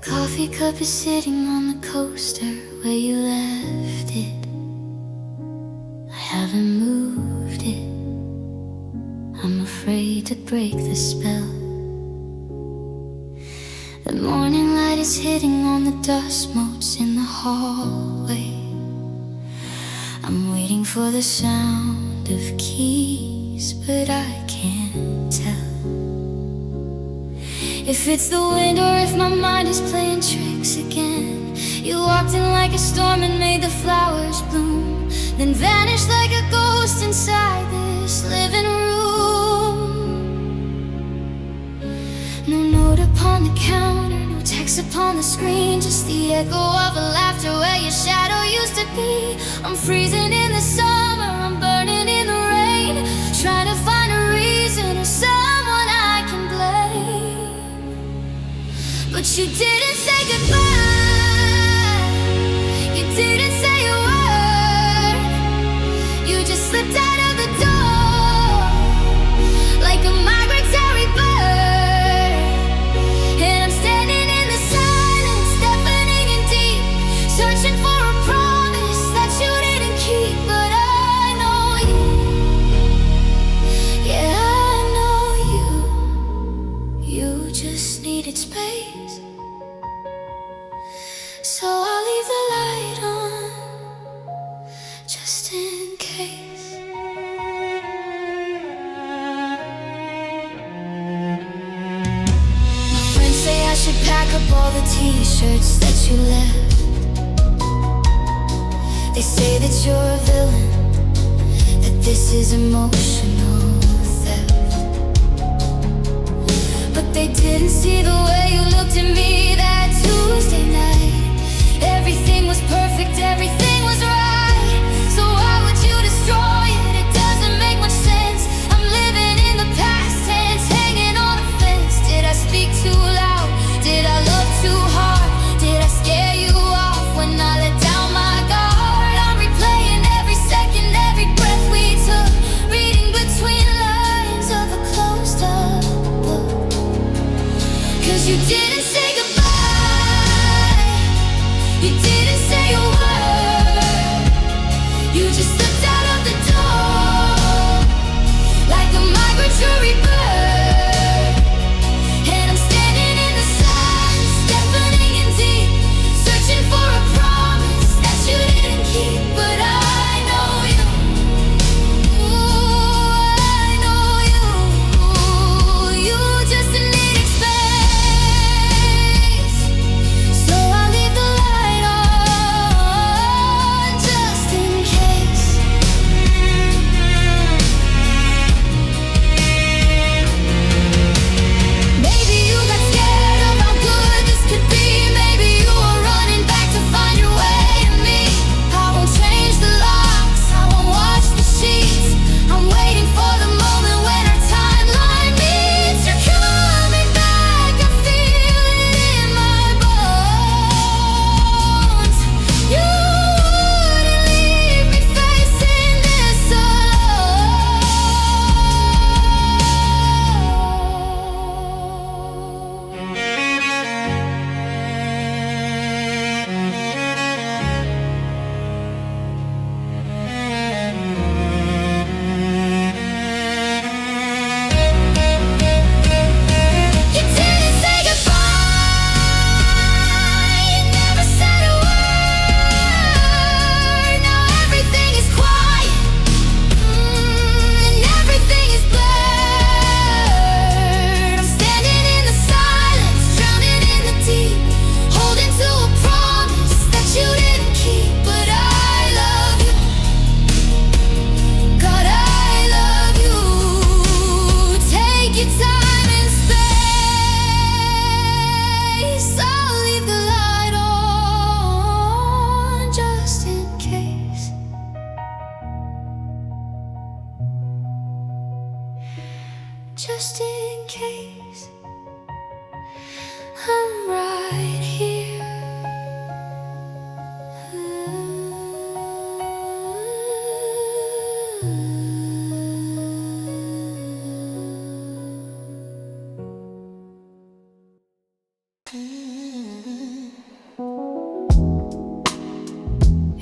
coffee cup is sitting on the coaster where you left it. I haven't moved it. I'm afraid to break the spell. The morning light is hitting on the dust motes in the hallway. I'm waiting for the sound of keys, but I can't tell if it's the wind or if my mind is playing tricks again. You walked in like a storm and made the flowers bloom, then vanished like a ghost inside this living room. No note upon the counter, no text upon the screen, just the echo of a laughter where your shadow used to be. I'm freezing in the summer, I'm burning in the rain, trying to find a reason or someone I can blame. But you didn't say goodbye, you didn't say a word. You just slipped out of the door like a migratory bird. And I'm standing in the silence, deafening and deep, searching for a promise that you didn't keep. But I know you, yeah, I know you. You just needed space, so I'll leave the light on, just in case. My friends say I should pack up all the t-shirts that you left. They say that you're a villain, that this is emotional theft. But they didn't see the way you looked at me that Tuesday night. Everything was perfect, everything was right, so why would you destroy it? It doesn't make much sense. I'm living in the past tense, hanging on the fence. Did I speak too loud? Did I love too hard? Did I scare you off when I let down my guard? I'm replaying every second, every breath we took, reading between lines of a closed up book. 'Cause you didn't say goodbye, you didn't say a word. You just slipped out of the door like a migratory bird. And I'm standing in the silence, deafening and deep, searching for a promise that you didn't keep. But I know you, ooh, I know you. You just needed space, so I'll leave the light on,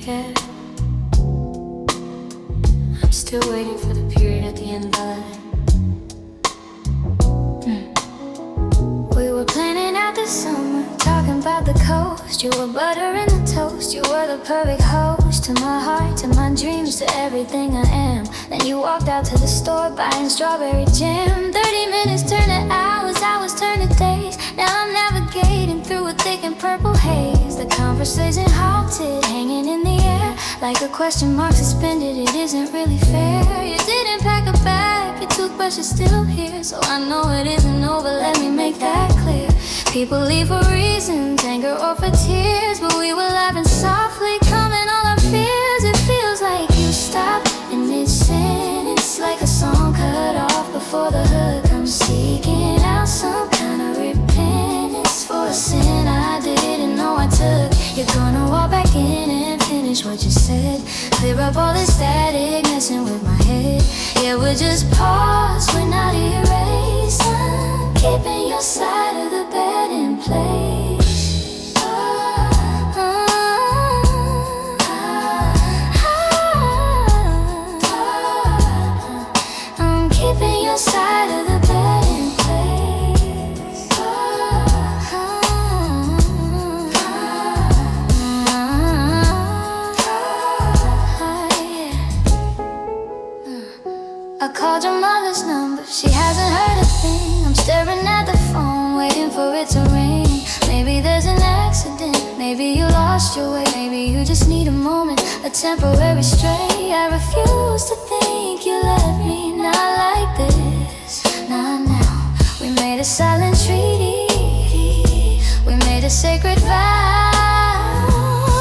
Yeah, I'm still waiting for the period at the end of the line. We were planning out the summer, talking about the coast. You were butter in the toast. You were the perfect host to my heart, to my dreams, to everything I am. Then you walked out to the store buying strawberry jam. 30 minutes turned to hours, hours turned to days. Now I'm navigating through a thick and purple haze. The conversation halted, hanging in the air, like a question mark suspended. It isn't really fair. You didn't pack a bag, your toothbrush is still here. So I know it isn't over, let me make that clear. People leave for reasons, anger or for tears, but we were laughing softly, calming all our fears. It feels like you stopped in mid-sentence, like a song cut off before the hook. I'm seeking out some kind of repentance for a sin I didn't know I took. You're gonna walk back in and finish what you said, clear up all the static messing with my head. Yeah, we'll just pause, we're not erased. I'm keeping your side of the bed in place. I'm keeping your side of the bed in place. I called your mother's number, she hasn't heard a thing. I'm staring at the phone, waiting for it to ring. Maybe there's an accident, maybe you lost your way, maybe you just need a moment, a temporary stray. I refuse to think you left me, not like this, not now. We made a silent treaty, we made a sacred vow.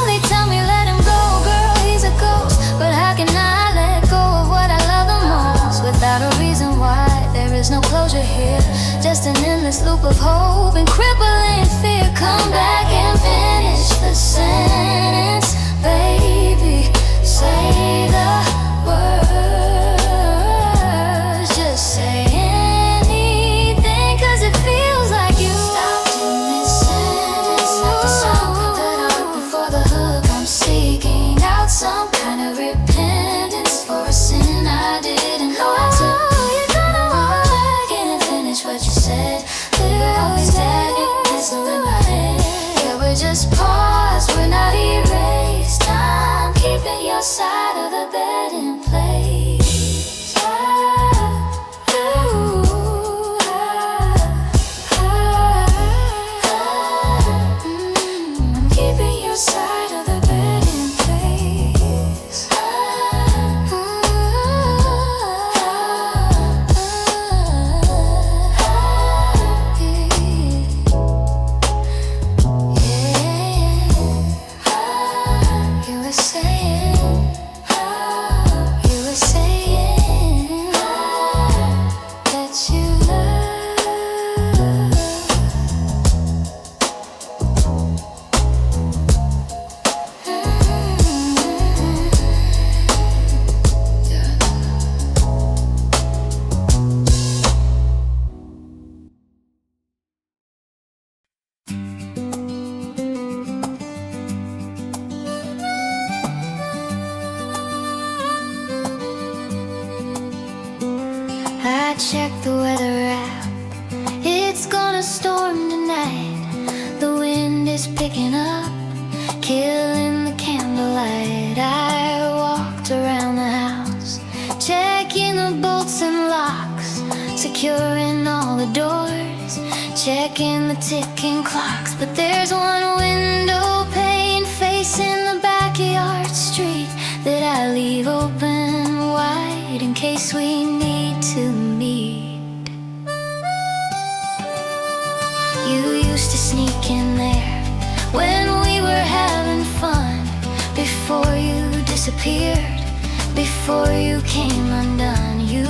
They tell me let him go, girl, he's a ghost, but how can I let go of what I love the most? Without a reason why, there is no closure here, just an endless loop of hope and crippling fear. Come back and finish the sentence, baby. Say the words, just say anything, cause it feels like you stopped in mid-sentence, like the song that I wrote before the hook. I'm seeking out some kind of repentance for a sin I didn't know I took. You're gonna walk back in and finish what you said, clear all these static messing with my head. Yeah, we're just pause, we're not erased. I'm keeping your side of the bed in place. I'm keeping your side of the bed in place. You were saying that you love. I checked the weather app, it's gonna storm tonight. The wind is picking up, killing the candlelight. I walked around the house, checking the bolts and locks, securing all the doors, checking the ticking clocks. But there's one window pane facing the backyard street that I leave open wide in case we need to meet. You used to sneak in there when we were having fun, before you disappeared, before you came undone. You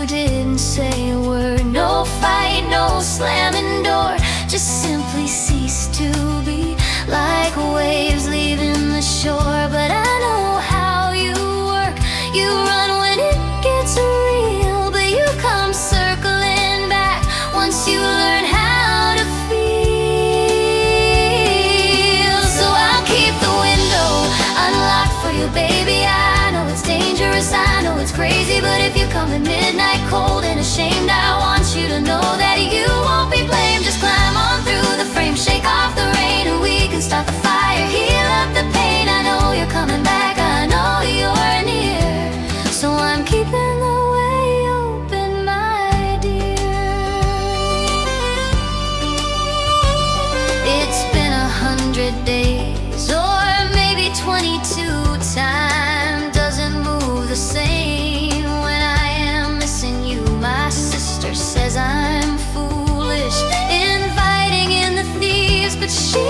didn't say a word, no fight, no slamming door, just simply ceased to be, like waves leaving the shore. But I know how you work, you run when it gets real, but you come circling back once you learn how to feel. So I'll keep the window unlocked it's crazy, but if you come at midnight cold and ashamed, I want you to know that you won't be blamed. Just climb on through the frame, shake off the rain, and we can start the fire, heal up the pain. I know you're coming back, I know you're near, so I'm keeping the way open, my dear. It's been 100 days, or maybe 22. Time doesn't move the same when I am missing you. My sister says I'm foolish, inviting in the thieves, but she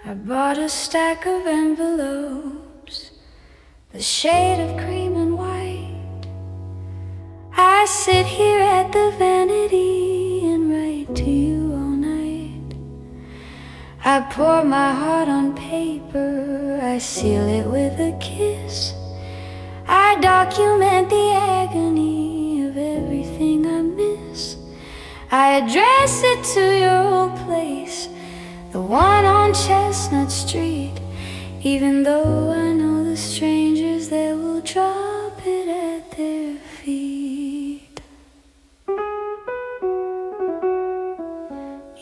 I bought a stack of envelopes, the shade of cream and white. I sit here at the vanity and write to you all night. I pour my heart on paper, I seal it with a kiss. I document the agony of everything I miss. I address it to your old place, the one on Chestnut Street, even though I know the strangers there will drop it at their feet.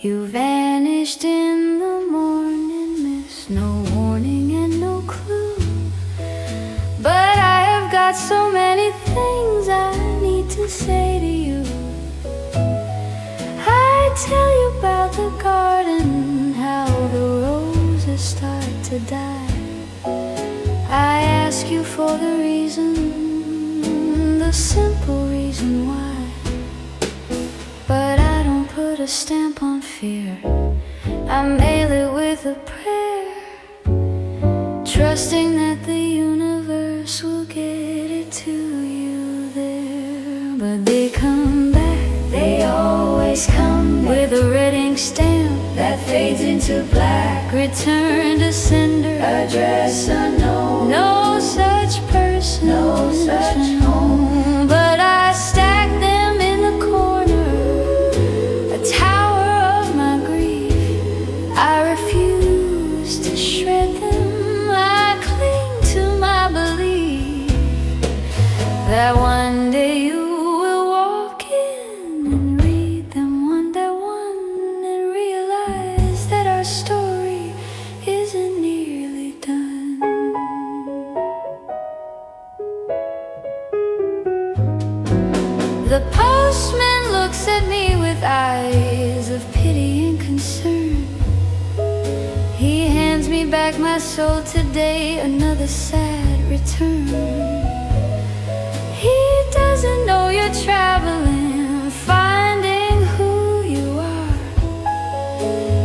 You vanished in the morning mist, no warning and no clue. But I have got so many things I need to say to you. I tell you about the garden, how the roses start to die. I ask you for the reason, the simple reason why. But I don't put a stamp on fear, I mail it with a prayer, trusting that the universe will get it to you there. But they come back, they always come back, with a red ink stamp that fades into black. Return to sender, address unknown, no such person, no such home. But I stack them in the corner, a tower of my grief. I refuse to shred them, I cling to my belief that one day you will walk in and read them one by one and realize that our story isn't nearly done. The postman looks at me with eyes of pity and concern. He hands me back my soul today, another sad return. He doesn't know you're traveling, finding who you are.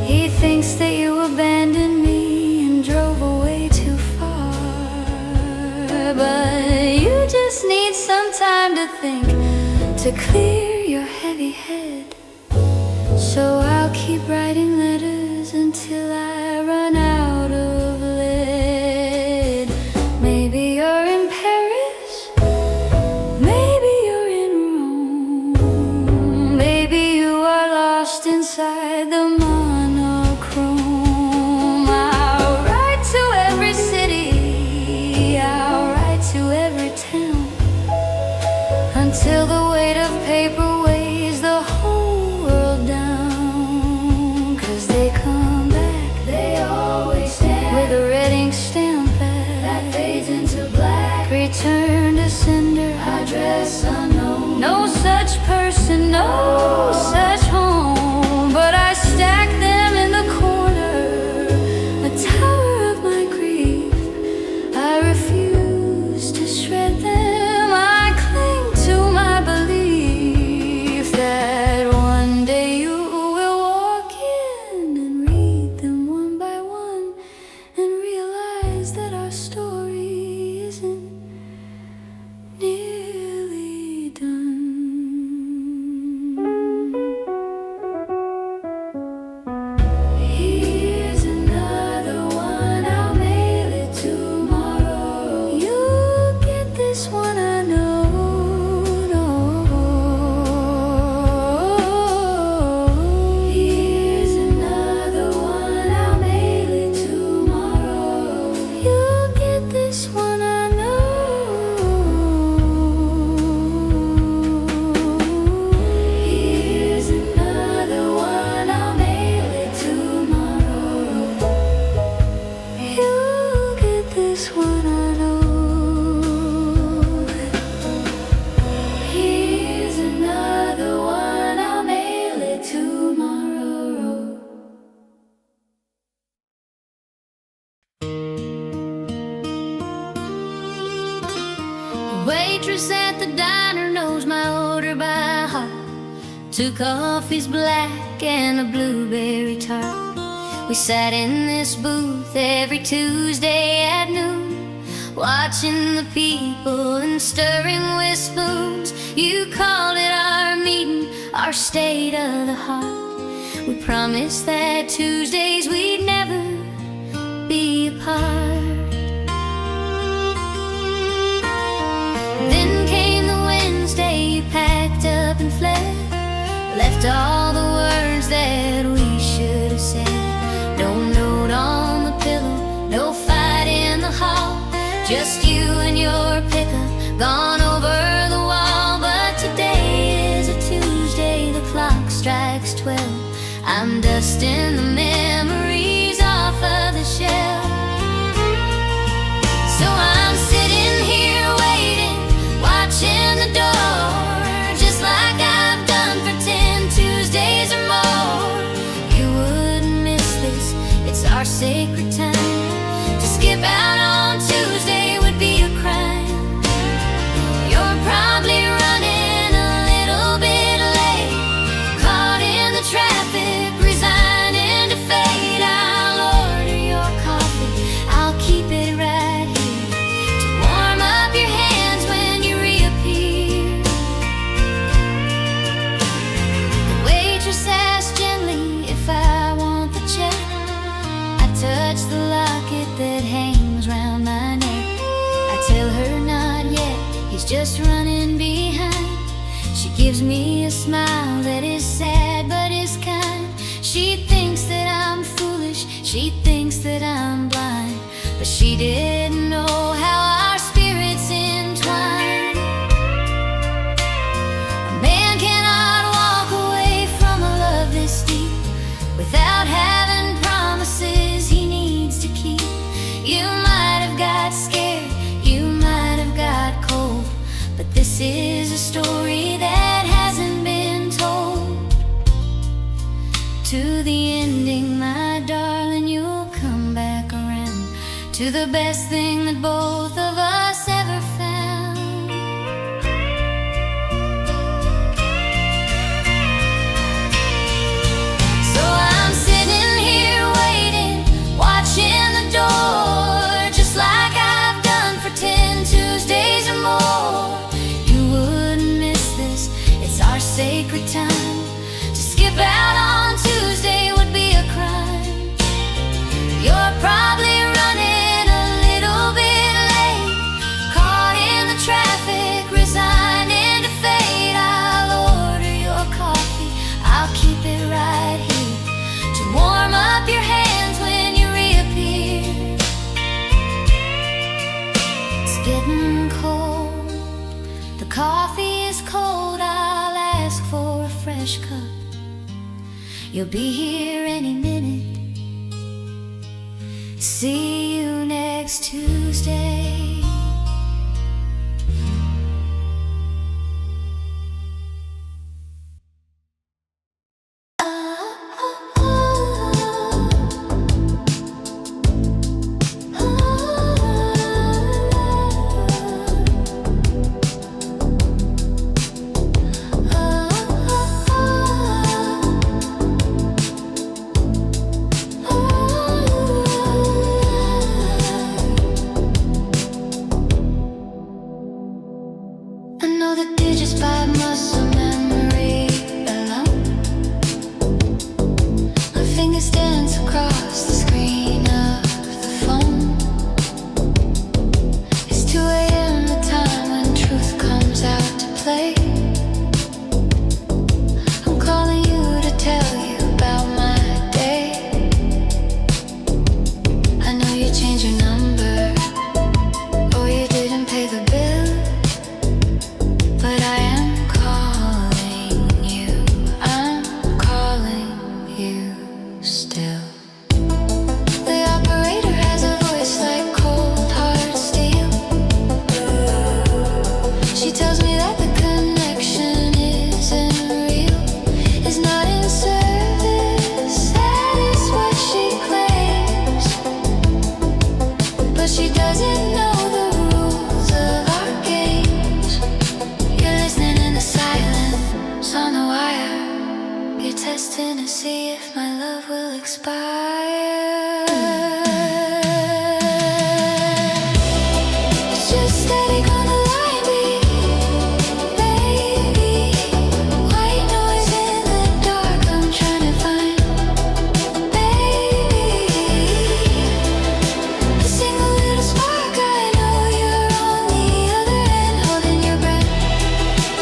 He thinks that you abandoned me and drove away too far. But you just need some time to think, to clear your heavy head. So I'll keep writing letters until I run out of lead. Maybe you're in Paris, maybe you're in Rome, maybe you are lost inside the monochrome. I'll write to every city, I'll write to every town, until the weight of paper weighs the whole world down. 'Cause they come back, they always stand, with a red ink stamp that fades into black. Return to sender, address unknown, no such person, no such home. But I stack them in the corner, a tower of my grief. I refuse to shred them, I cling to my belief that one day you will walk in and read them one by one and realize that our story isn't nearly done. Here's another one, I'll mail it tomorrow. You'll get this one, I know. No. Here's another one, I'll mail it tomorrow. You'll get this one, I know. Here's another one, I'll mail it tomorrow. You'll get this one, I know. Here's another one, I'll mail it tomorrow. The waitress at the diner knows my order by heart. 2 coffees black and a blueberry tart. We sat in this booth every Tuesday at noon, watching the people and stirring with spoons. You called it our meeting, our state of the heart. We promised that Tuesdays we'd never be apart. Then came the Wednesday you packed up and fled, left all the words that we should have said. No note on the pillow, no fight in the hall, just you and your pickup gone over the wall. But today is a Tuesday, the clock strikes 12. I'm dusting the memories off of the shelf. So I'm sitting here waiting, watching the door, just like I've done for 10 Tuesdays or more. You wouldn't miss this, it's our sacred time. To skip out on Tuesday would be a crime. You're probably running a little bit late, caught in the traffic, resigning to fate. I'll order your coffee, I'll keep it right here to warm up your hands when you reappear. The waitress asked gently if I want the check. I touch the locket that hangs round my neck. I tell her not yet, he's just running behind. She gives me a smile that is sad but is kind. She thinks that I'm foolish, she thinks that I'm blind, but she didn't know how our spirits entwine. A man cannot walk away from a love this deep without having promises he needs to keep. You might have got scared, you might have got cold, but this is a story that hasn't been told. To the ending, my darling, you'll come back around to the best thing that both of us ever found. So I'm sitting here waiting, watching the door, just like I've done for 10 Tuesdays or more. You wouldn't miss this, it's our sacred time. To skip out on Tuesday would be a crime. You're probably running a little bit late, caught in the traffic, resigning to fate. I'll order your coffee, I'll keep it right here to warm up your hands when you reappear. It's getting cold, the coffee is cold, I'll ask for a fresh cup. You'll be here any minute. See you next Tuesday. testing to see if my love will expire. It's just static on the line, baby. White noise in the dark, I'm trying to find, baby. A single little spark, I know you're on the other end, holding your breath.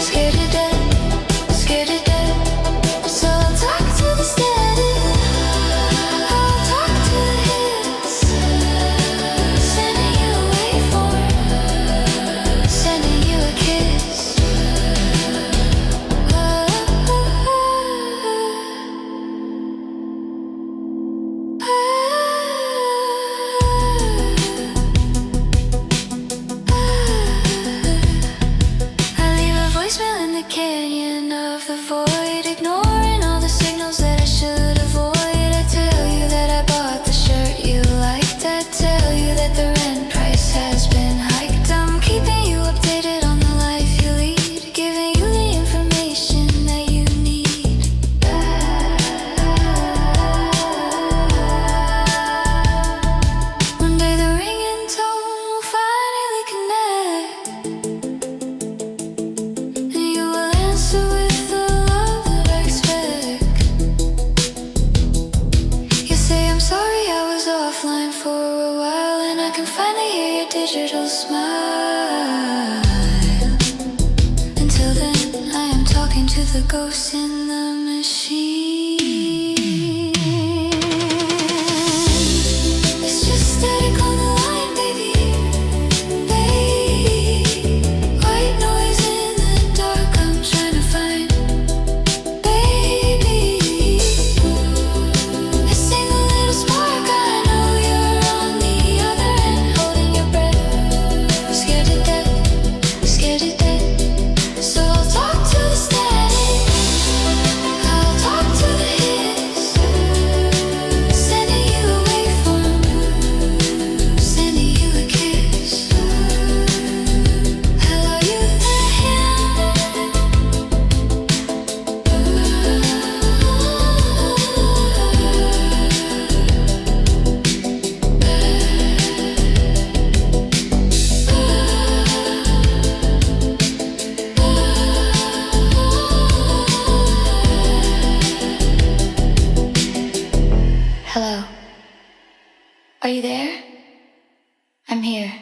Scared to death, scared to death. So I'll talk to the static, I'll talk to the hits, sending you a waveform, sending you a kiss. I leave a voicemail in the canyon of the void, ignoring all the signals that I should avoid. I tell you that I bought the shirt you liked. I tell you that the rent price has been hiked. I'm keeping you updated on the life you lead, giving you the information that you need. One day the ringing tone will finally connect, and you will answer with the love that I expect. You say I'm sorry I was offline for a while, and I can finally hear your digital smile. Until then, I am talking to the ghosts in the machine. It's just static on the line, baby. White noise in the dark, I'm trying to find, baby. A single little spark, I know you're on the other end, holding your breath. Scared to death, scared to death. So I'll talk to the static, I'll talk to the hits, sending you a waveform, sending you a kiss. Hello, you Hello. Are you there? I'm here.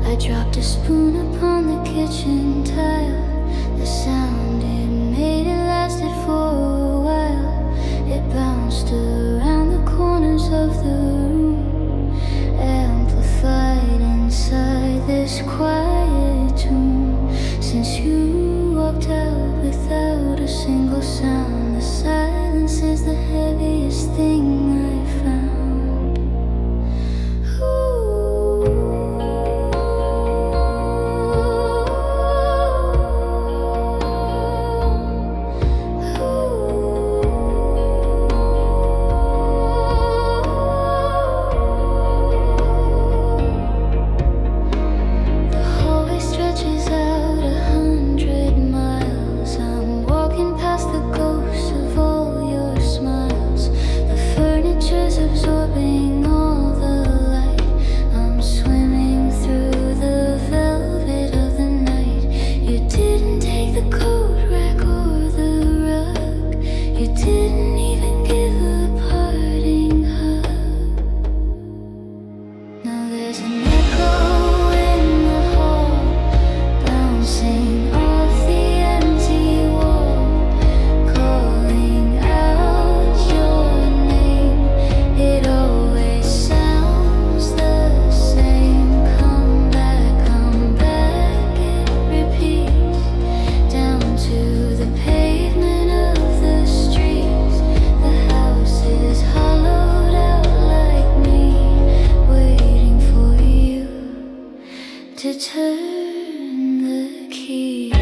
I dropped a spoon upon the kitchen tile. The sound it made, it lasted for a while. It bounced around the corners of the room, amplified inside this quiet tune. Since you walked out without a single sound, the silence is the heaviest thing I found. The hallway stretches out 100 miles. I'm walking past the ghosts of all your smiles. The furniture's absorbing all the light. I'm swimming through the velvet of the night. You didn't take the coat rack or the rug. You didn't even give a parting hug. Now there's an echo in the hall, bouncing off the empty wall, calling out your name. It always sounds the same. Come back to turn the key. I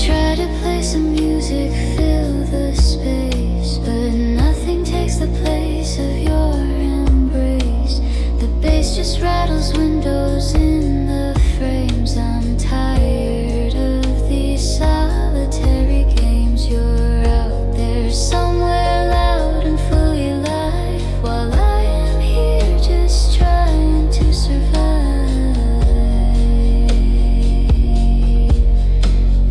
try to play some music, fill the space, but nothing takes the place of your embrace. The bass just rattles windows in the frames. I'm tired of these solitary games. You're out there somewhere loud and fully alive, while I am here just trying to survive.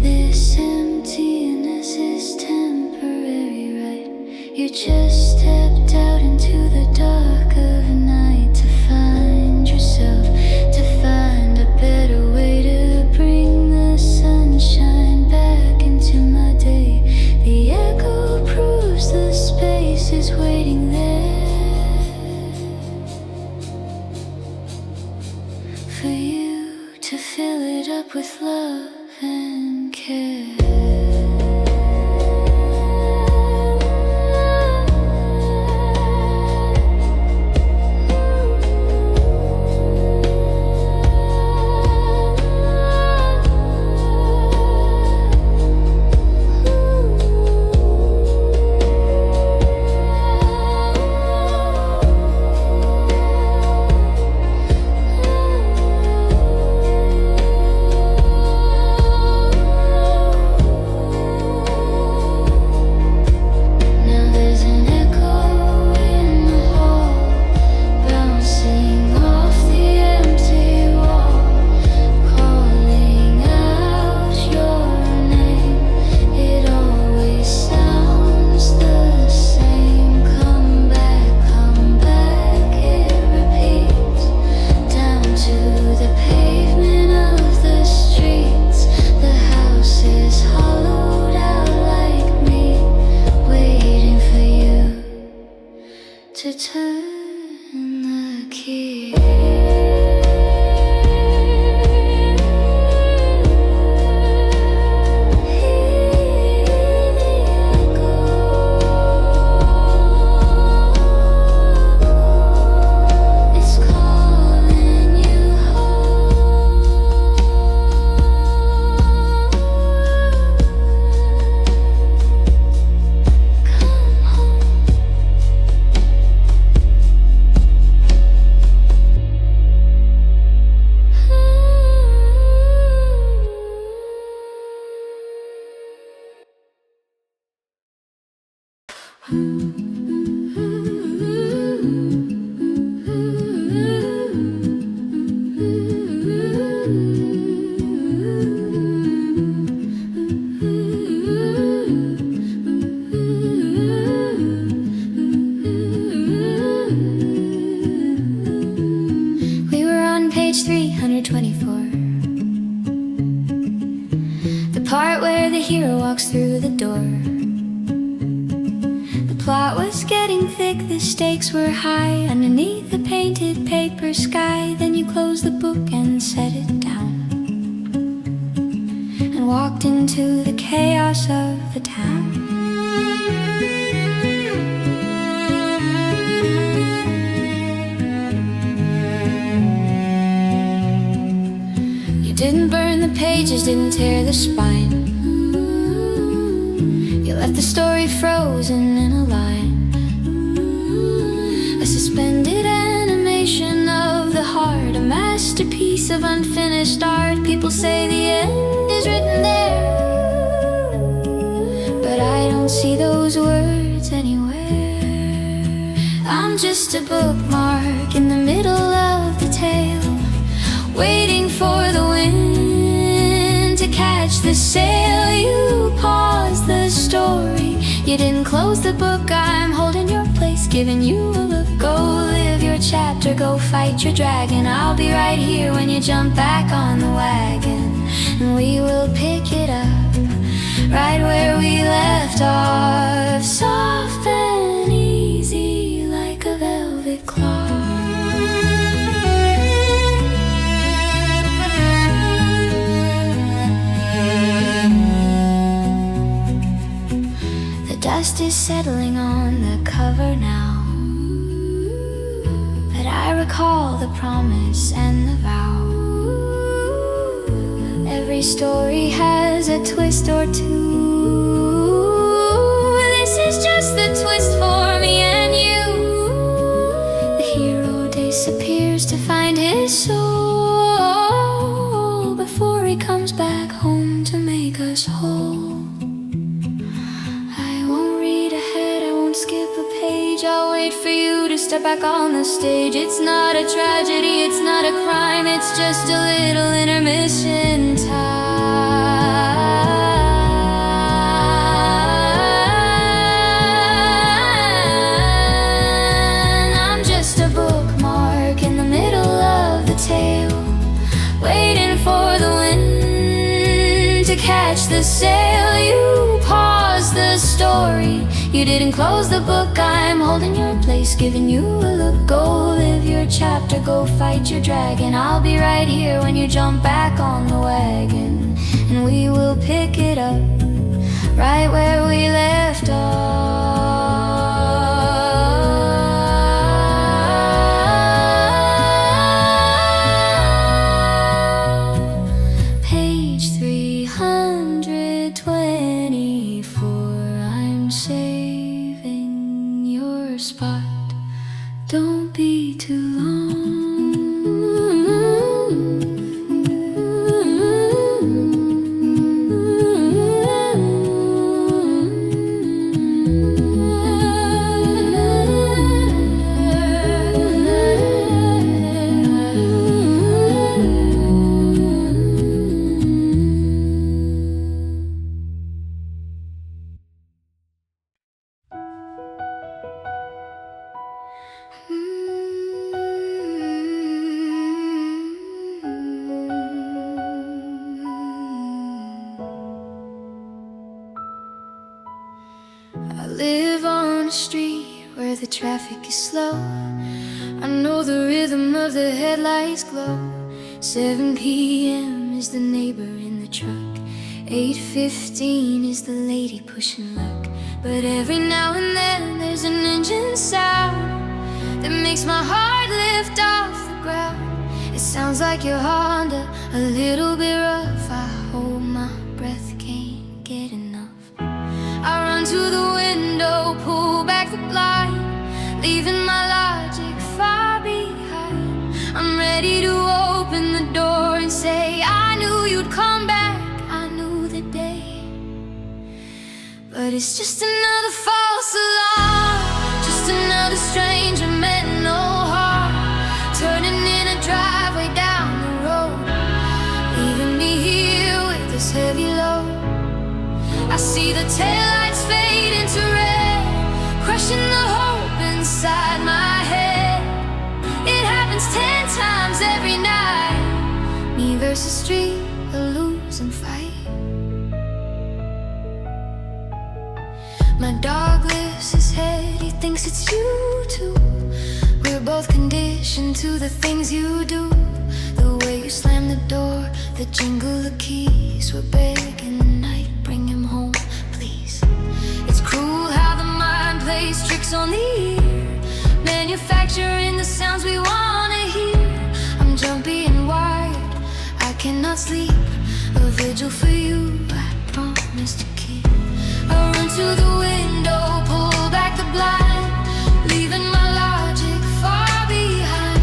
This emptiness is temporary, right? You just stepped out into the dark of night to find yourself, to find a better way to bring the sunshine back into my day. The echo proves the space is waiting there for you to fill it up with love and care. To turn the key. It's calling you home. Come home. We were on page 324, the part where the hero walks through the door. The plot was getting thick, the stakes were high, underneath the painted paper sky. Then you closed the book and set it down, and walked into the chaos of the town. You didn't burn the pages, didn't tear the spine. You left the story frozen in a line, a suspended animation of the heart, a masterpiece of unfinished art. People say the end is written there, but I don't see those words anywhere. I'm just a bookmark in the middle of the tale, waiting for the wind to catch the sail. You paused the story, you didn't close the book. I'm holding your place, giving you a look. Go live your chapter, go fight your dragon. I'll be right here when you jump back on the wagon, and we will pick it up right where we left off, soft and easy like a velvet cloth. settling on the cover now, but I recall the promise and the vow. Every story has a twist or two. This is just the twist for me and you. The hero disappears to find his soul before he comes back home to make us whole. I'll wait for you to step back on the stage. It's not a tragedy, it's not a crime, it's just a little intermission time. I'm just a bookmark in the middle of the tale, waiting for the wind to catch the sail. You pause the story, you didn't close the book. I'm holding your place, giving you a look. Go live your chapter, go fight your dragon. I'll be right here when you jump back on the wagon, and we will pick it up right where we left off. Page 324. I'm saving your spot. Don't be too long. I live on a street where the traffic is slow. I know the rhythm of the headlights glow. 7 p.m. is the neighbor in the truck. 8:15 is the lady pushing luck. But every now and then there's an engine sound that makes my heart lift off the ground. It sounds like your Honda, a little bit rough. I hold my breath, can't get enough. I run to the window, pull back the blind, leaving my logic far behind. I'm ready to open the door and say, I knew you'd come back, I knew the day. But it's just another false alarm, just another stranger meant no harm, turning in a driveway down the road, leaving me here with this heavy load. I see the taillights fade into red, crushing the hope inside my head. It happens 10 times every night, me versus street, a losing fight. My dog lifts his head, he thinks it's you too. We're both conditioned to the things you do. The way you slam the door, the jingle of keys. We're begging the night, bring him home, please. It's cruel how the mind plays tricks on the ear, manufacturing the sounds we wanna hear. I'm jumpy and wired, I cannot sleep. A vigil for you, I promise to keep. I run to the window, pull back the blind, leaving my logic far behind.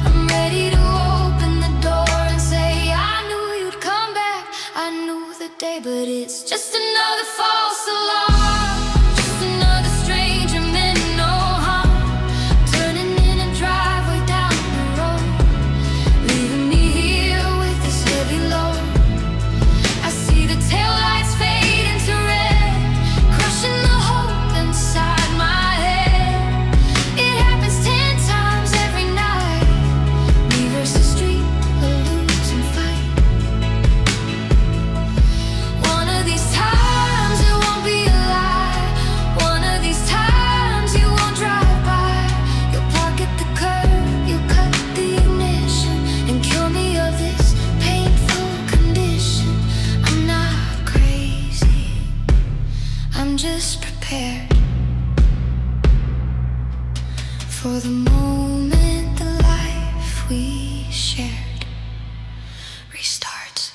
I'm ready to open the door and say, I knew you'd come back, I knew the day. But it's just another false alarm, just another stranger meant no harm, turning in a driveway down we shared restarts.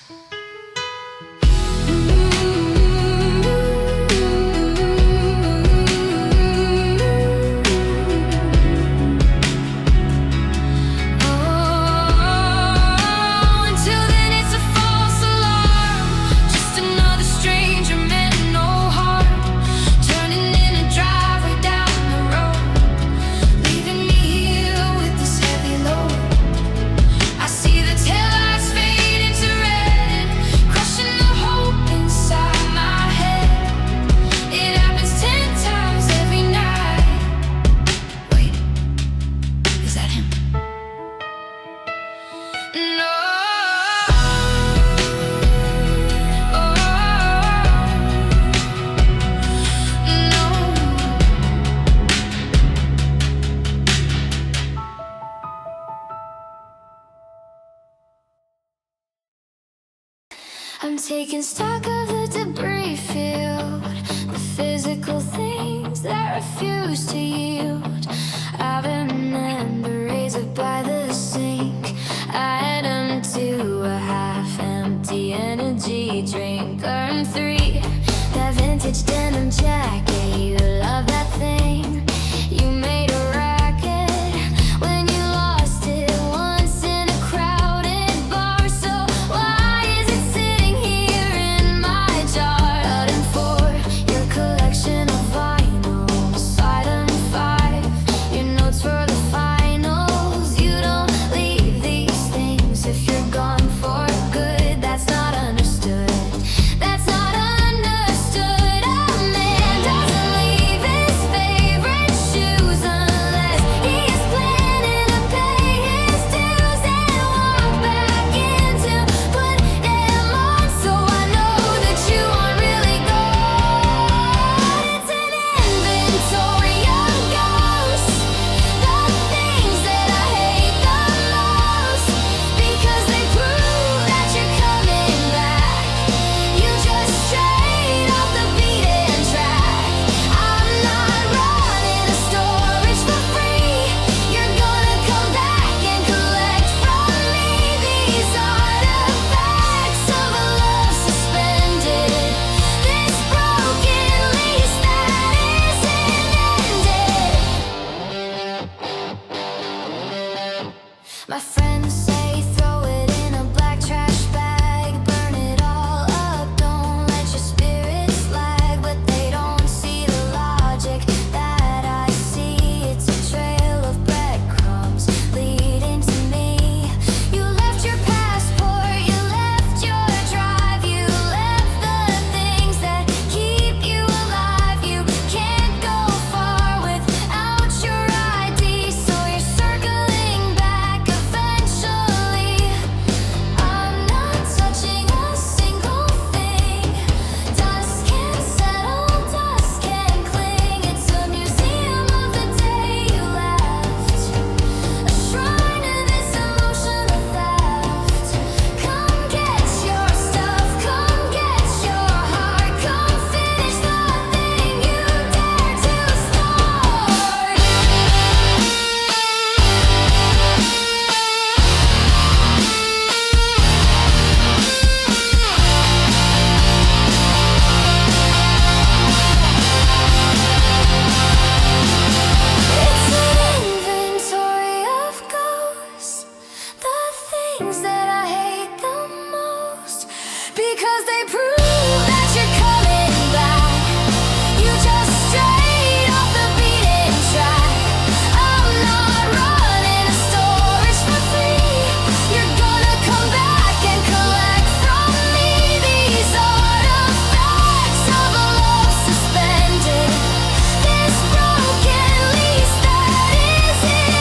I'm taking stock of the debris field, the physical things that refuse to yield. I remember razor by the sink. I had them to a half-empty energy drink. Earn 3, that vintage denim jacket. You love that thing. You made a racket when you lost it once in a crowded bar. So why is it sitting here in my jar? Button 4, your collection of vinyls. Item 5, your notes for the finals. You don't leave these things if you're gone for good. That's not understood. That's not understood. A man doesn't leave his favorite shoes unless he is planning to pay his dues and walk back in to put them on. So I know that you aren't really gone. It's an inventory of ghosts, the things that I hate the most, because they prove that you're coming back. You just strayed off the beaten track. I'm not running a storage for free. You're gonna come back and collect from me these artifacts of a love suspended. This broken lease that isn't ended. My friends say throw it in a black trash bag, burn it all up, don't let your spirit slag. But they don't see the logic that I see. It's a trail of breadcrumbs leading to me. You left your passport, you left your drive, you left the things that keep you alive. You can't go far without your ID, so you're circling back eventually. I'm not touching a single thing. Dust can settle, dust can cling. It's a museum of the day you left, a shrine to this emotional theft. Come get your stuff, come get your heart, come finish the thing you dared to start. It's an inventory of ghosts, the things that I hate the most, because they prove that you're coming back. You just strayed off the beaten track. I'm not running a storage for free. You're gonna come back and collect from me these artifacts of a love suspended. This broken lease that isn't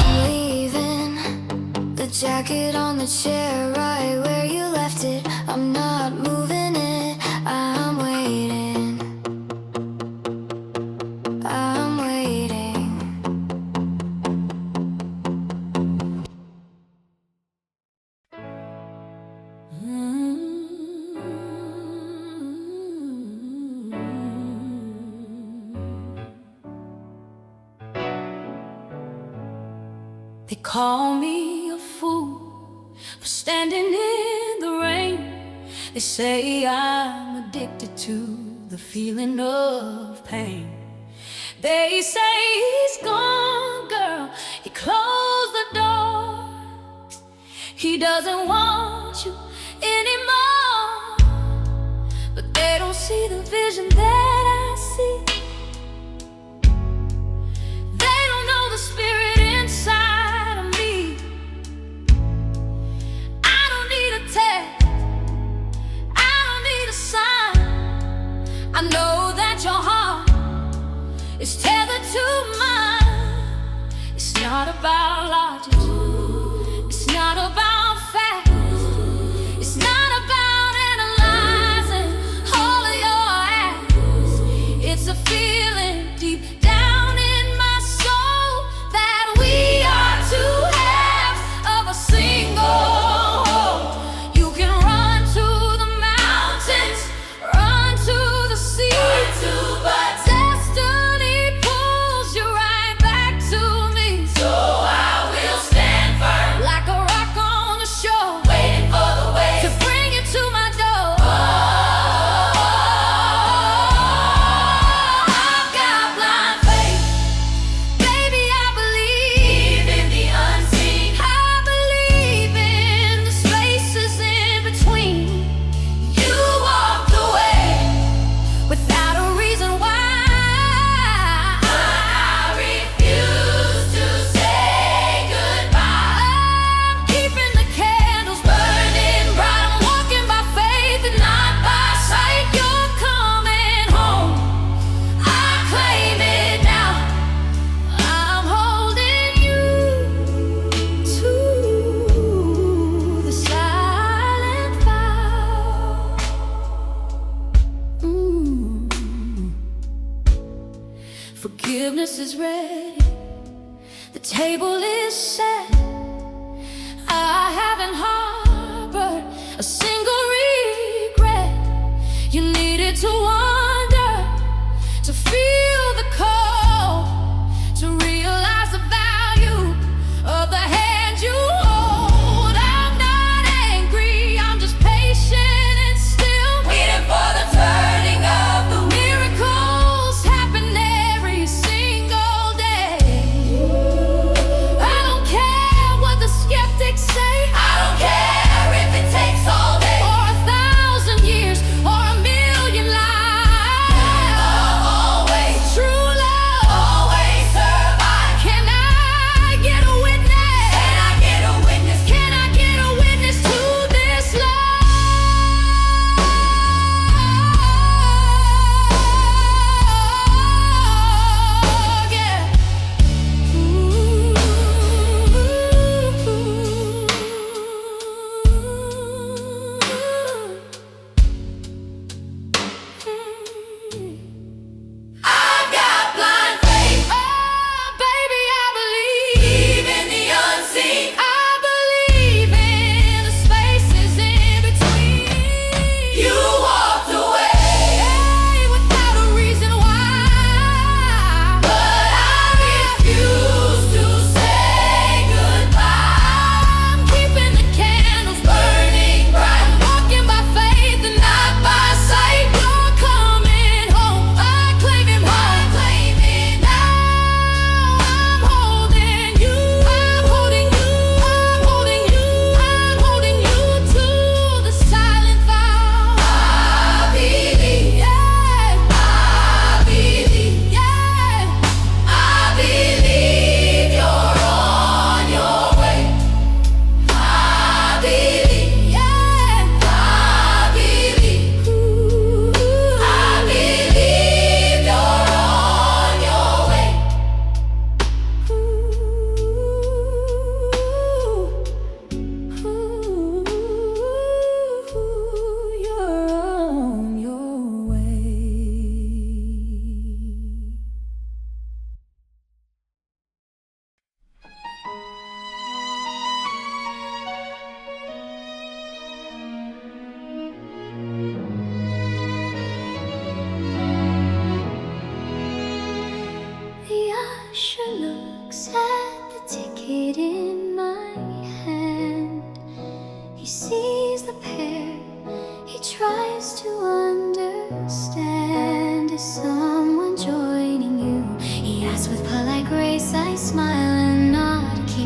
I'm leaving the jacket on the chair right where you left it. I'm not moving it. I'm waiting. I'm waiting. They call me a fool for standing in the rain. They say I'm addicted to the feeling of pain. They say he's gone, girl, he closed the door. He doesn't want you anymore. But they don't see the vision that I see. They don't know the spirit inside of me. I don't need a text, I don't need a sign. I know that your heart is tethered to mine. It's not about logic, it's not about facts, it's not about analyzing all of your acts. It's a feeling deep down in my soul that we are two halves of a single whole. You can run to the mountains, run to the sea, but destiny pulls you right back to me. So I will stand firm like a rock on the shore, waiting for the wave to bring you to my door. I've got blind faith, baby, I believe in the unseen. I believe in the spaces in between. You walked away without a reason why. I refuse to say goodbye. I'm keeping the candles burning bright. I'm walking by faith and not by sight. You're coming home, I claim it now. I'm holding you to the silent vow. Forgiveness is ready, the table is set. I haven't harbored a single regret. You needed to wonder, to feel the call, to realize the value of the hand you hold. I'm not angry, I'm just patient and still waiting for the turning of the miracles happen every single day. I don't care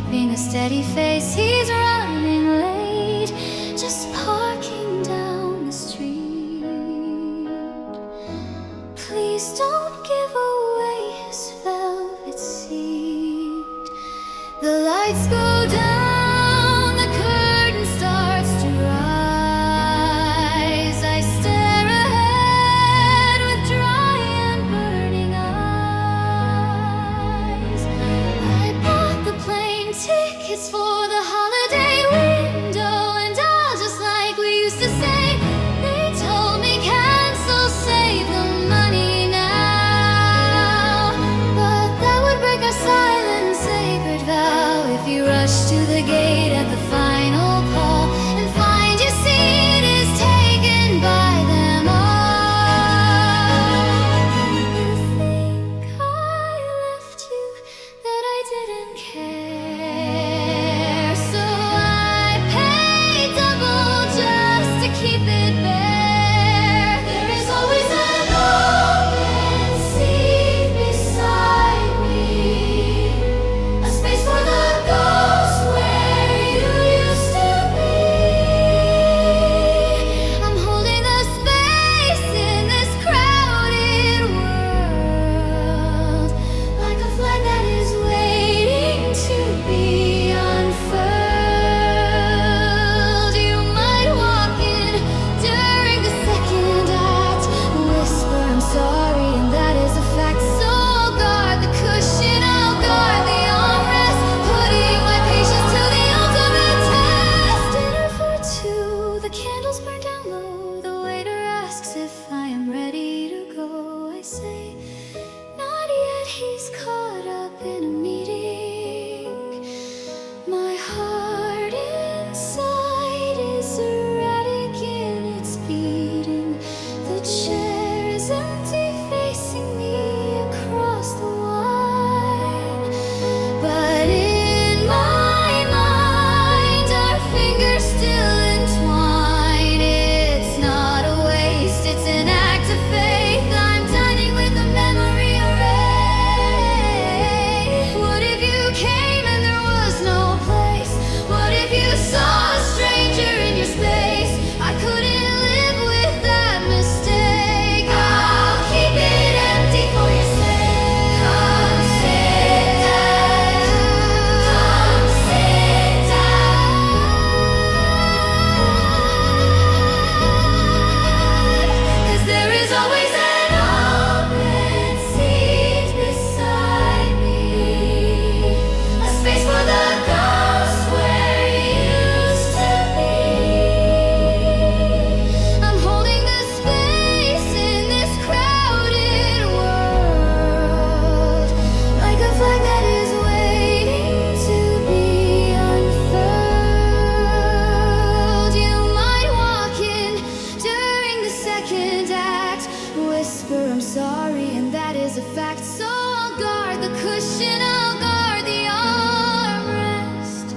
keeping a steady face. He's running late, just parking down the street. Please don't give away his velvet seat. The lights go down, the curtain starts to rise. I stare ahead with dry and burning eyes. I bought the plane tickets for the holiday window, and all just like we used to say. They told me cancel, save the money now. But that would break our silent sacred vow if you rush to the gate at the final call and find your seat is taken by them all. You think I left you, that I didn't care, so I paid double just to keep it bare. There is always an open seat beside me, a space for the ghost where you used to be. I'm holding the space in this crowded world, like a flag that is waiting to be unfurled. You might walk in during the second act, whisper I'm sorry, and that is a fact. So I'll guard the cushion, I'll guard the armrest, putting my patience to the ultimate test. Dinner for two, the candles burn down low. The waiter asks if I am ready to go. I say, not yet, he's caught up in a meeting. My heart inside is erratic in its beating. The chair is empty, facing me across the wine. But in my mind, our fingers still entwine. It's not a waste, it's an act of faith. I'm dining with a memory array. What if you came and there was no place? What if you saw a stranger in your space? I couldn't live with that mistake. I'll keep it empty for your sake. Come sit down. Come sit down. 'Cause there is always an open seat beside me, a space for the ghost where you used to be. I'm holding the space in this crowded world, like a flag that is waiting to be unfurled. You might walk in during the second act, whisper I'm sorry, and that is a fact. So I'll guard the cushion, I'll guard the armrest.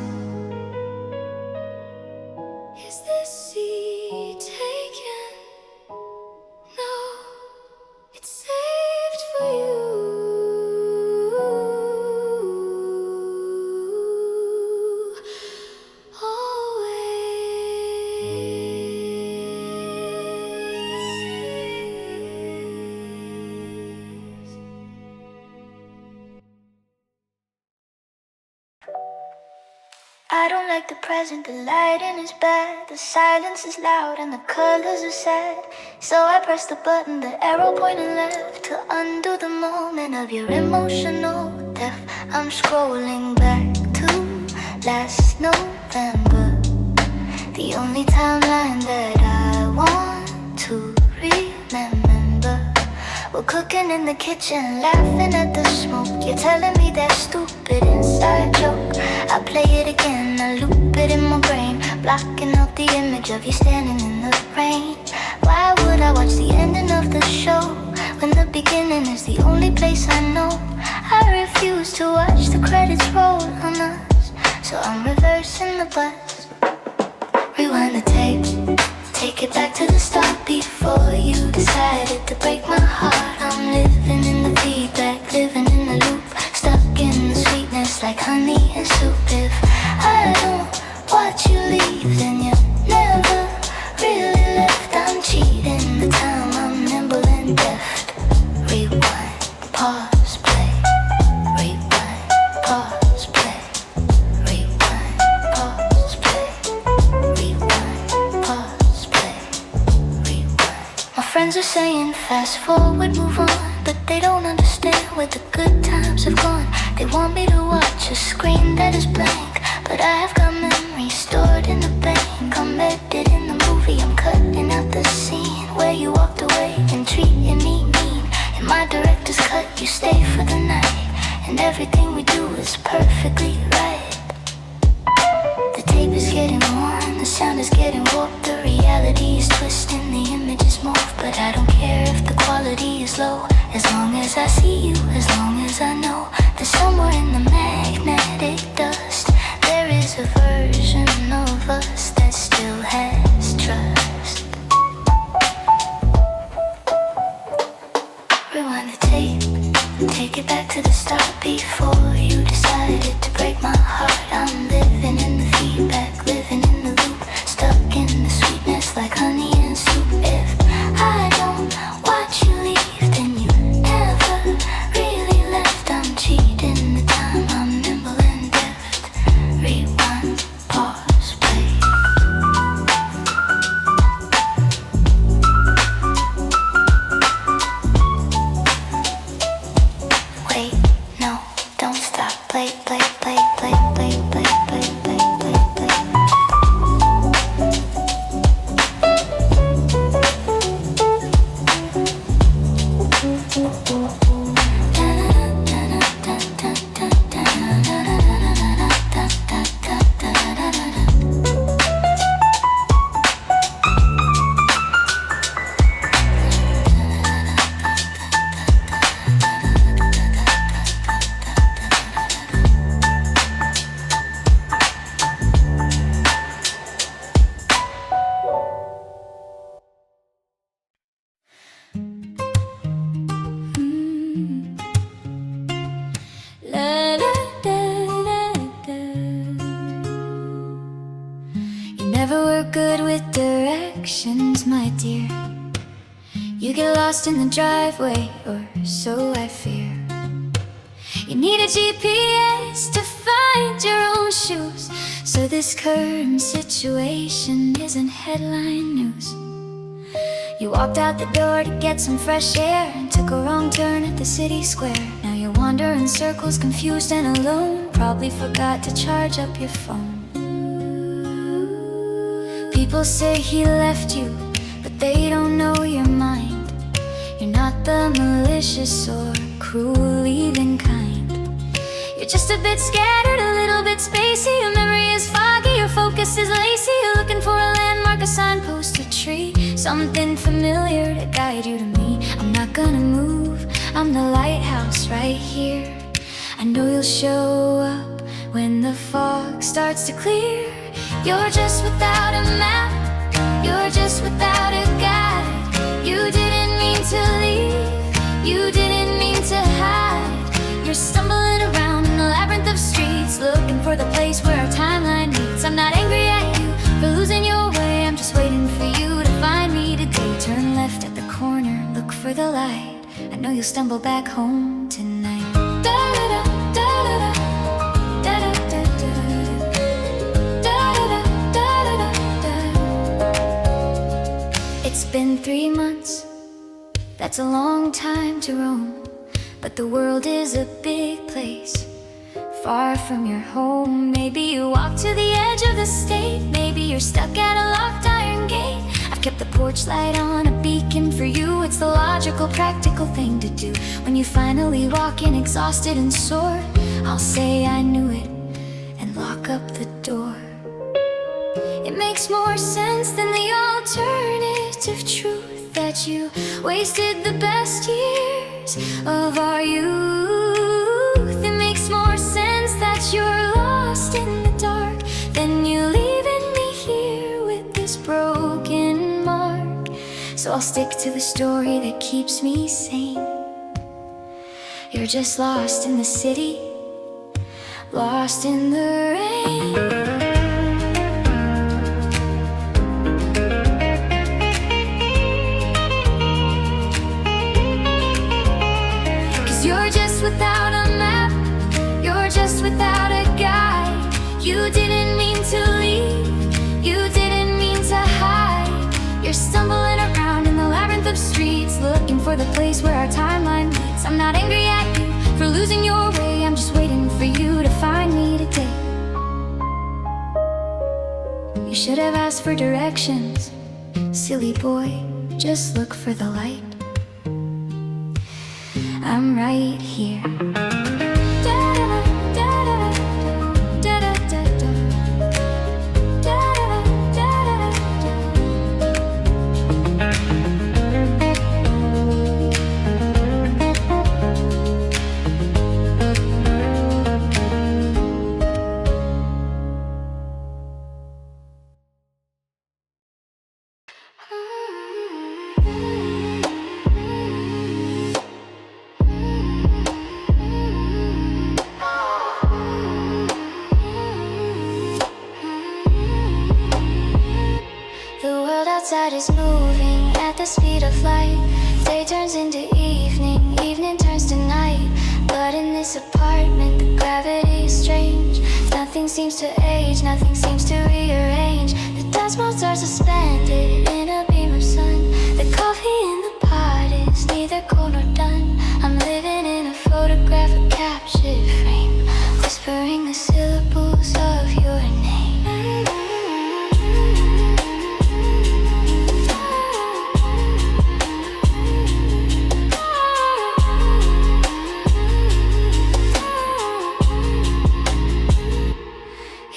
Is this seat taken? No, it's saved for you. Always. I don't like the present, the lighting is bad, the silence is loud and the colors are sad. So I press the button, the arrow pointing left, to undo the moment of your emotional death. I'm scrolling back to last November, the only timeline that I want to remember. We're cooking in the kitchen, laughing at the smoke. You're telling me that stupid inside joke. I play it again, I loop it in my brain, blocking out the image of you standing in the rain. Why would I watch the ending of the show when the beginning is the only place I know? I refuse to watch the credits roll on us, so I'm reversing the bus. Rewind the tape, take it back to the start before you decided to break my heart. I'm living in the feedback, living in the loop, stuck in the sweetness like honey and soup. If I don't watch you leave, then you never really left. I'm cheating the time, I'm nimble and deft. Rewind, pause, play. Rewind, pause, play. Rewind, pause, play. Rewind, pause, play. Rewind. My friends are saying fast forward, move on, but they don't understand where the good times have gone. They want me to watch a screen that is blank, but I have got memories stored in the bank. I'm editing the movie, I'm cutting out the scene where you walked away and treated me mean. In my director's cut, you stay for the night, and everything we do is perfectly right. The tape is getting worn, the sound is getting warped, the reality is twisting, the image is morphed. But I don't care if the quality is low, as long as I see you, as long as I know that somewhere in the magnetic dust there is a version of us that still has trust. Rewind the tape, take it back to the start. Before you decided to break my heart, I'm living in the feedback, living in the loop, stuck in the sweetness like honey and soup. If I don't watch you leave, then you never really left. I'm cheating the time, I'm nimble and deft. Rewind, pause, play. Wait, no, don't stop. Play, play, play, play, play, play, play, play, play, play. Never were good with directions, my dear. You get lost in the driveway, or so I fear. You need a GPS to find your own shoes, so this current situation isn't headline news. You walked out the door to get some fresh air and took a wrong turn at the city square. Now you wander in circles, confused and alone. Probably forgot to charge up your phone. People say he left you, but they don't know your mind. You're not the malicious or cruel, even kind. You're just a bit scattered, a little bit spacey. Your memory is foggy, your focus is lacy. You're looking for a landmark, a signpost, a tree, something familiar to guide you to me. I'm not gonna move, I'm the lighthouse right here. I know you'll show up when the fog starts to clear. You're just without a map, you're just without a guide. You didn't mean to leave, you didn't mean to hide. You're stumbling around in a labyrinth of streets, looking for the place where our timeline meets. I'm not angry at you for losing your way, I'm just waiting for you to find me today. Turn left at the corner, look for the light. I know you'll stumble back home tonight. Da-da-da, da-da-da, da-da-da-da, da-da-da, da-da-da. It's been 3 months, that's a long time to roam. But the world is a big place, far from your home. Maybe you walk to the edge of the state, maybe you're stuck at a locked iron gate. I've kept the porch light on, a beacon for you. It's the logical, practical thing to do. When you finally walk in exhausted and sore, I'll say I knew it and lock up the door. It makes more sense than the alternative truth, that you wasted the best years of our youth. It makes more sense that you're lost in the dark than you leaving me here with this broken mark. So I'll stick to the story that keeps me sane. You're just lost in the city, lost in the rain. You're just without a map, you're just without a guide. You didn't mean to leave, you didn't mean to hide. You're stumbling around in the labyrinth of streets, looking for the place where our timeline meets. I'm not angry at you for losing your way, I'm just waiting for you to find me today. You should have asked for directions, silly boy, just look for the light. I'm right here. Outside is moving at the speed of light. Day turns into evening, evening turns to night. But in this apartment, the gravity is strange. Nothing seems to age, nothing seems to rearrange. The dust motes are suspended in a beam of sun. The coffee in the pot is neither cold nor done. I'm living in a photograph, a captured frame, whispering the syllables of your name.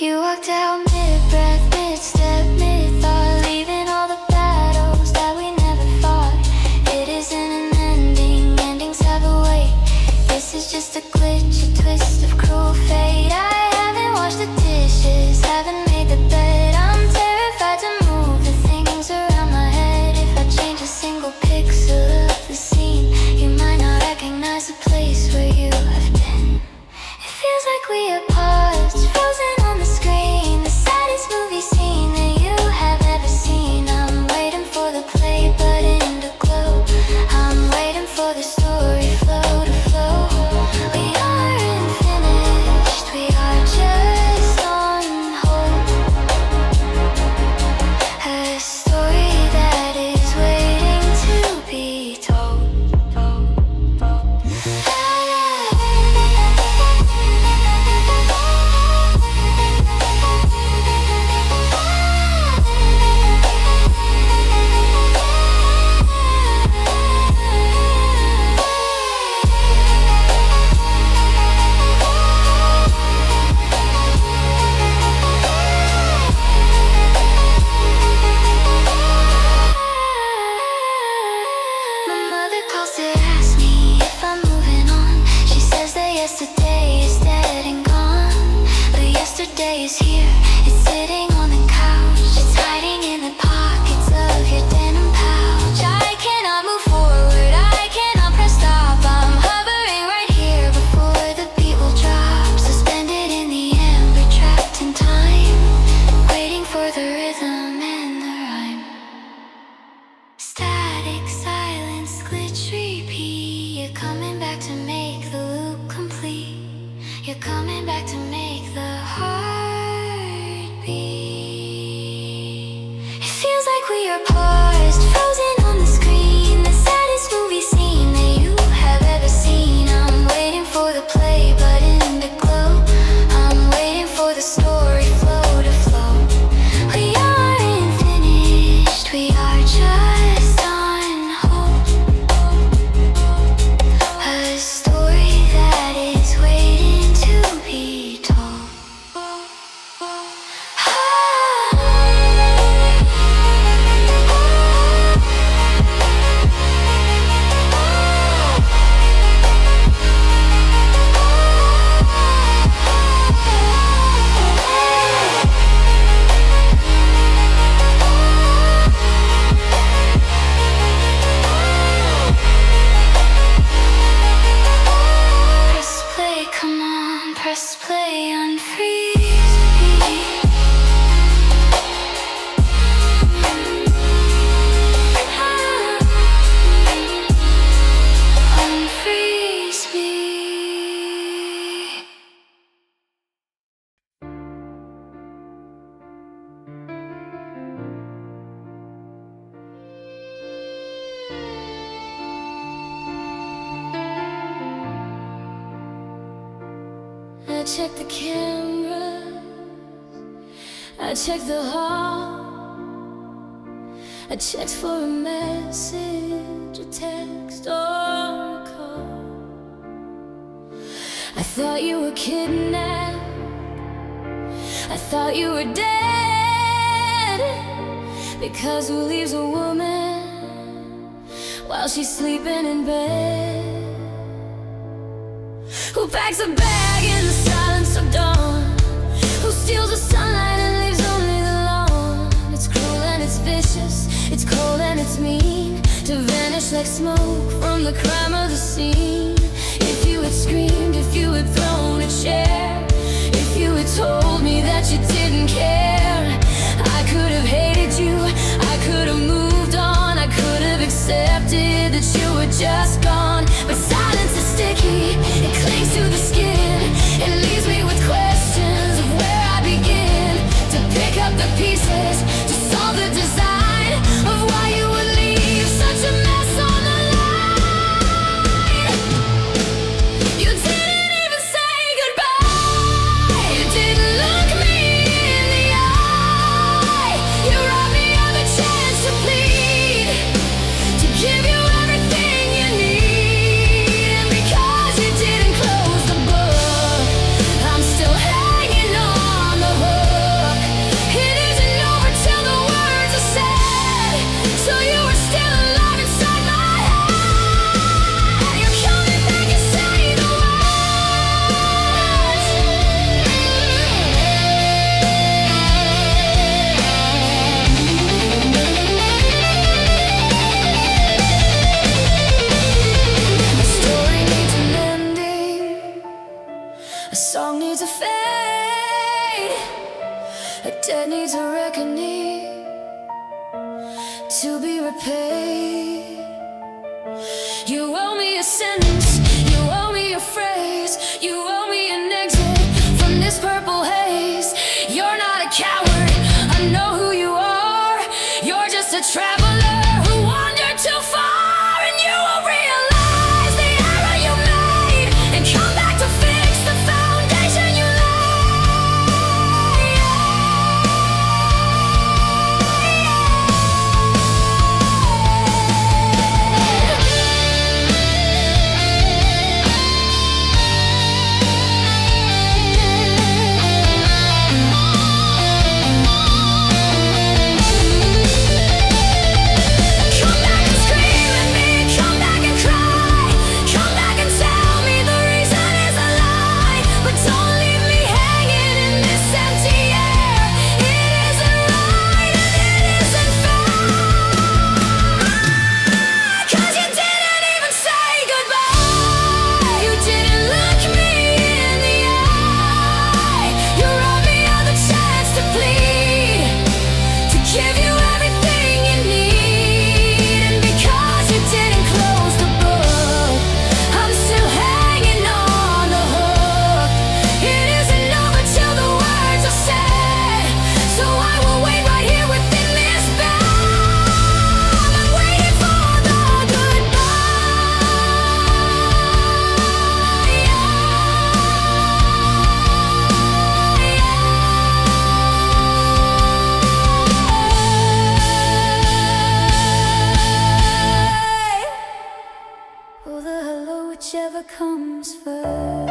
You walked out mid-breath, mid-step, mid-thought, leaving all the battles that we never fought. It isn't an ending, endings have a weight. This is just a glitch, a twist of cruel fate. I haven't washed the dishes, haven't made the bed. I'm terrified to move the things around my head. If I change a single pixel of the scene, you might not recognize the place where you have been. It feels like we are paused, frozen on the screen, the saddest movie scene that you have ever seen. I'm waiting for the play button to glow, I'm waiting for the story flow to flow. We aren't finished, we are just on hold. A story that is waiting to be told. Yesterday is dead and gone, but yesterday is here. It's sitting on the couch, it's hiding in the pockets of your denim pouch. I cannot move forward, I cannot press stop. I'm hovering right here before the beat will drop. Suspended in the amber, trapped in time, waiting for the rhythm and the rhyme. Static, silence, glitch, repeat. You're coming back to make the loop complete. You're coming back to make the heart checked the camera, I checked the hall, I checked for a message, a text or a call. I thought you were kidnapped, I thought you were dead, because who leaves a woman while she's sleeping in bed? Who packs a bag in the silence of dawn? Who steals the sunlight and leaves only the lawn? It's cruel and it's vicious, it's cold and it's mean, to vanish like smoke from the crime of the scene. If you had screamed, if you had thrown a chair, if you had told me that you didn't care, I could have hated you, I could have moved on, I could have accepted that you were just gone. But silence is sticky, it clings to the skin, it leaves me with questions of where I begin to pick up the pieces, to solve the design of why you would leave such a mess on the line. You didn't even say goodbye, you didn't look me in the eye, you robbed me of a chance to plead, to give you everything you need. And because you didn't close the book, I'm still hanging on the hook. It isn't over till the words are said, so you are still alive inside my head. You're coming back and say the A story needs an ending, a song needs a fade, a debt needs a reckoning to be repaid. You owe me a sentence, you owe me a phrase, you owe me an exit from this purple haze. You're not a coward, I know who you are. You're just a traveler who wandered too far, and you will realize the error you made and come back to fix the foundation you Come back and scream at me, come back and cry, come back and tell me the reason is a lie. But don't leave me hanging in this empty air. It isn't right and it isn't fair, 'cause you didn't even say goodbye, you didn't look me in the eye, you robbed me of the chance to plead, to give you everything you need. And because you didn't close the book, I'm still hanging on the hook. It isn't over till the words are said, so I will wait right here within this bed. I'm waiting for the goodbye. Oh, the hello, whichever comes first.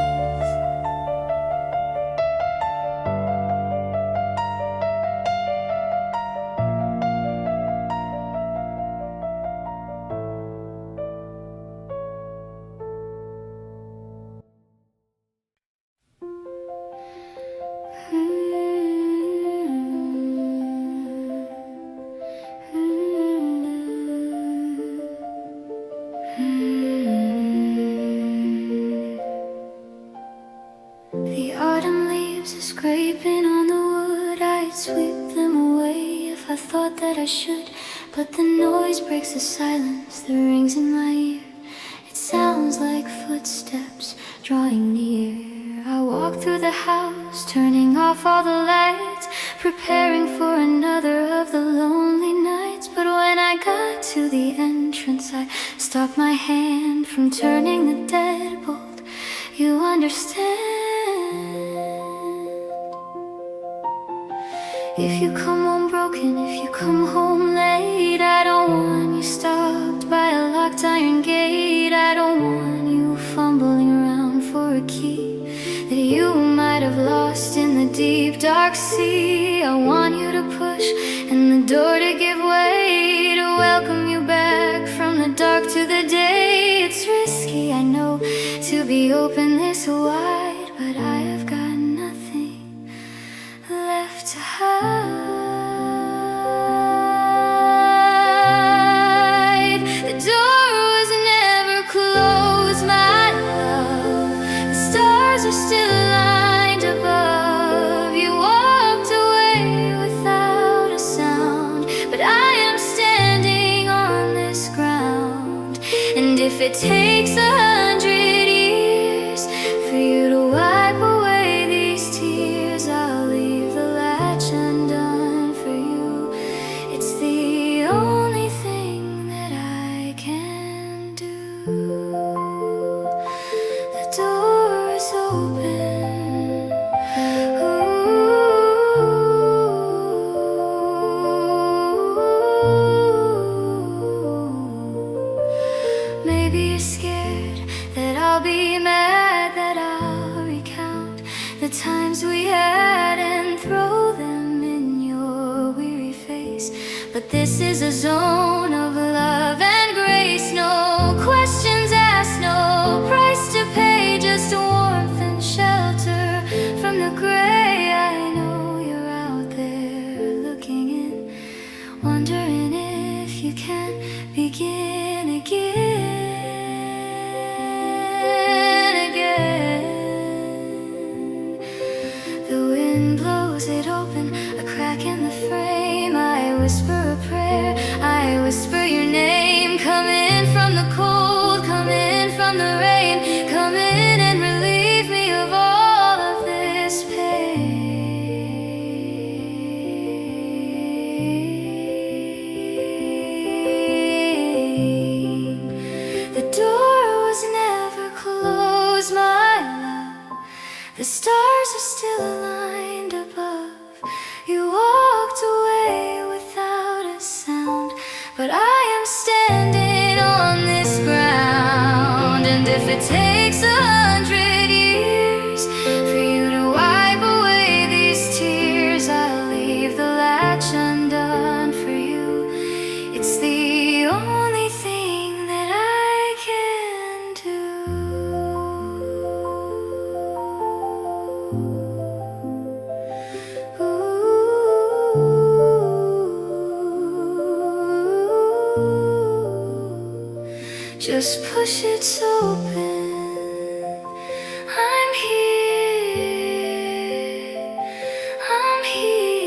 The autumn leaves are scraping on the wood. I'd sweep them away if I thought that I should, but the noise breaks the silence that rings in my ear. It sounds like footsteps drawing near. I walk through the house, turning off all the lights, preparing for another of the lonely nights. But when I got to the entrance, I stopped my hand from turning the deadbolt. You understand? If you come home broken, if you come home late, I don't want you stopped by a locked iron gate. I don't want you fumbling around for a key that you might have lost in the deep dark sea. I want you to push and the door to give way, to welcome you back from the dark to the day. It's risky, I know, to be open this wide, but I have got nothing left to hide. The door was never closed, my love. The stars are still aligned above. You walked away without a sound, but I am standing on this ground. And if it takes 100 years for you to wipe away these tears, I'll leave the latch undone for you. It's the only thing that I can do. The door is open. Maybe you're scared that I'll be mad, that I'll recount the times we had and throw them in your weary face. But this is a zone of love and grace. No questions asked, no price to pay, just warmth and shelter from the gray. I know you're out there looking in, wondering if you can begin again. The wind blows it open, a crack in the frame. I whisper a prayer, I whisper your name. Come in from the cold, come in from the rain. Come in and relieve me of all of this pain. The door was never closed, my love. The stars are still aligned above. You walked away without a sound, but I am standing on this ground. And if it takes 100 years for you to wipe away these tears, I'll leave the latch undone for you. It's the only thing that I can do. Just push it open. I'm here. I'm here.